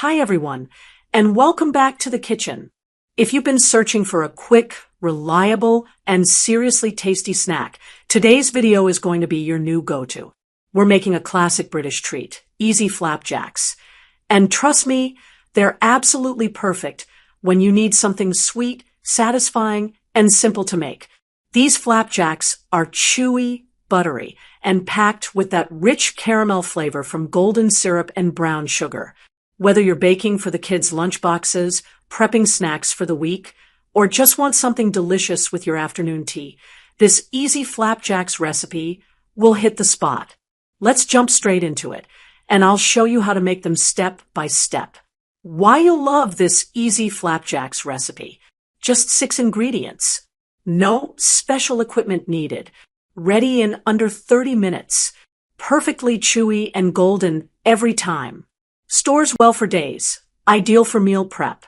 Hi everyone, and welcome back to the kitchen. If you've been searching for a quick, reliable, and seriously tasty snack, today's video is going to be your new go-to. We're making a classic British treat, easy flapjacks. And trust me, they're absolutely perfect when you need something sweet, satisfying, and simple to make. These flapjacks are chewy, buttery, and packed with that rich caramel flavor from golden syrup and brown sugar. Whether you're baking for the kids' lunchboxes, prepping snacks for the week, or just want something delicious with your afternoon tea, this easy flapjacks recipe will hit the spot. Let's jump straight into it, and I'll show you how to make them step by step. Why you'll love this easy flapjacks recipe. Just 6 ingredients. No special equipment needed. Ready in under 30 minutes. Perfectly chewy and golden every time. Stores well for days. Ideal for meal prep.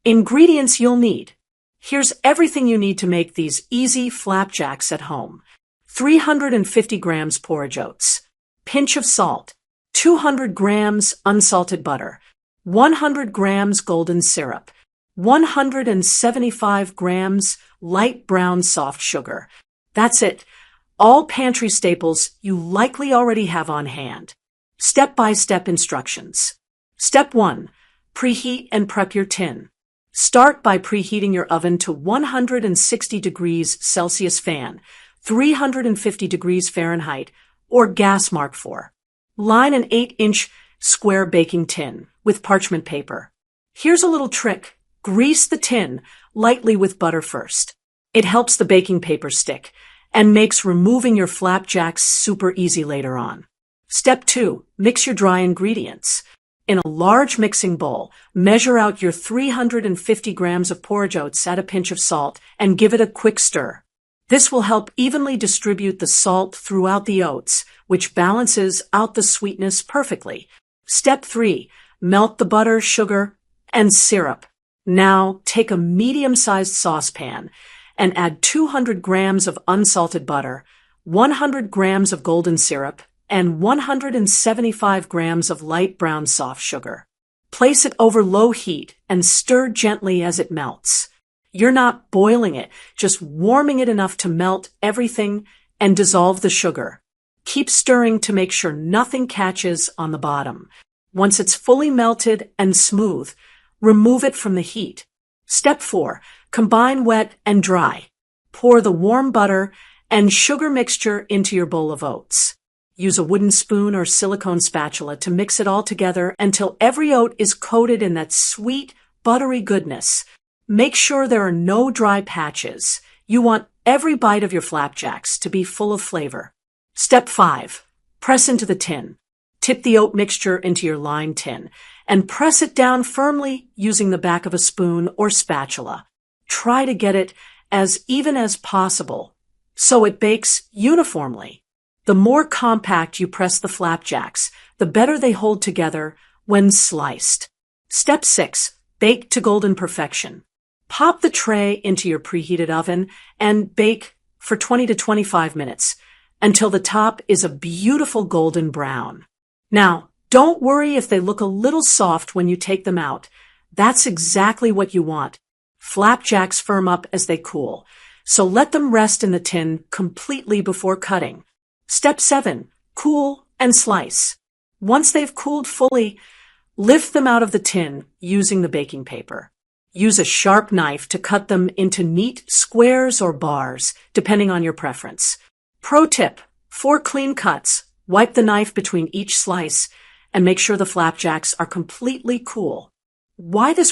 Ingredients you'll need. Here's everything you need to make these easy flapjacks at home. 350 grams porridge oats. Pinch of salt. 200 grams unsalted butter. 100 grams golden syrup. 175 grams light brown soft sugar. That's it. All pantry staples you likely already have on hand. Step-by-step instructions. Step 1. Preheat and prep your tin. Start by preheating your oven to 160 degrees Celsius fan, 350 degrees Fahrenheit, or gas Mark IV. Line an 8-inch square baking tin with parchment paper. Here's a little trick. Grease the tin lightly with butter first. It helps the baking paper stick and makes removing your flapjacks super easy later on. Step 2. Mix your dry ingredients. In a large mixing bowl, measure out your 350 grams of porridge oats, add a pinch of salt, and give it a quick stir. This will help evenly distribute the salt throughout the oats, which balances out the sweetness perfectly. Step 3. Melt the butter, sugar, and syrup. Now, take a medium-sized saucepan and add 200 grams of unsalted butter, 100 grams of golden syrup, and 175 grams of light brown soft sugar. Place it over low heat and stir gently as it melts. You're not boiling it, just warming it enough to melt everything and dissolve the sugar. Keep stirring to make sure nothing catches on the bottom. Once it's fully melted and smooth, remove it from the heat. Step 4. Combine wet and dry. Pour the warm butter and sugar mixture into your bowl of oats. Use a wooden spoon or silicone spatula to mix it all together until every oat is coated in that sweet, buttery goodness. Make sure there are no dry patches. You want every bite of your flapjacks to be full of flavor. Step 5. Press into the tin. Tip the oat mixture into your lined tin and press it down firmly using the back of a spoon or spatula. Try to get it as even as possible so it bakes uniformly. The more compact you press the flapjacks, the better they hold together when sliced. Step 6. Bake to golden perfection. Pop the tray into your preheated oven and bake for 20 to 25 minutes until the top is a beautiful golden brown. Now, don't worry if they look a little soft when you take them out. That's exactly what you want. Flapjacks firm up as they cool, so let them rest in the tin completely before cutting. Step 7. Cool and slice. Once they've cooled fully, lift them out of the tin using the baking paper. Use a sharp knife to cut them into neat squares or bars, depending on your preference. Pro tip: for clean cuts, wipe the knife between each slice and make sure the flapjacks are completely cool. Why this